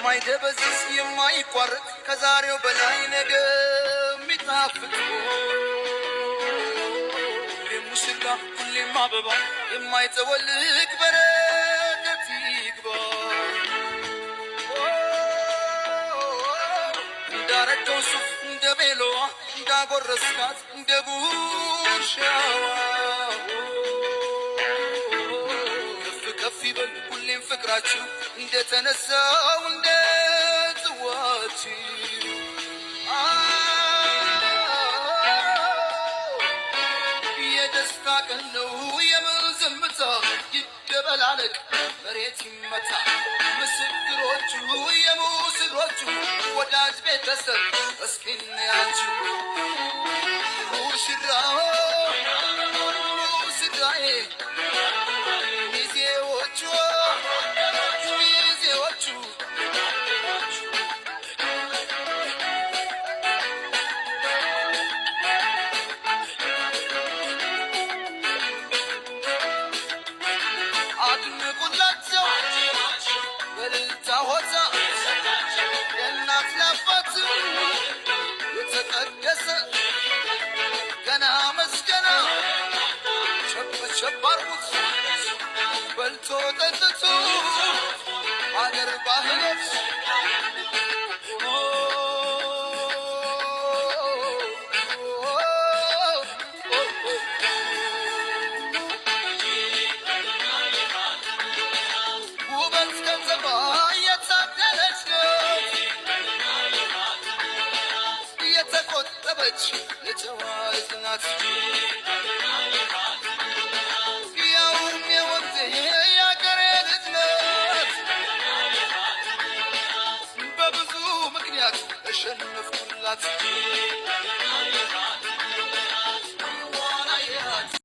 የማይደበዝዝ የማይቋረጥ ከዛሬው በላይ ነገ የሚጣፍጥ ሁሌም ሙሽራ ሁሌም አበባ የማይጠወልቅ በረከት ይግባ እንዳረገው ሱፍ እንደ ቤሎዋ እንዳጎረስካት እንደ ጉርሻዋ ከፍ ይበል ሁሌም ፍቅራችሁ እንደተነሳው እንደ ጽዋችሁ የደስታ ቀን ነው የምዝምታ ይደበላለቅ መሬት ይመታ ምስክሮቹ የሙስሮቹ ወዳጅ ቤተሰብ እስኪ እንያችሁ ሙሽራ ሙሽራዬ የተቀደሰ ገና መስገና ሸባርሙት በልቶ ጠጥቶ አገር ባህሎት ውበት ገንዘባ የታደለች የተቆጠበች የጨዋይት ናት ያውም የወንድ የአገሬ ልጅ ናት በብዙ ምክንያት እሸነፍኩላት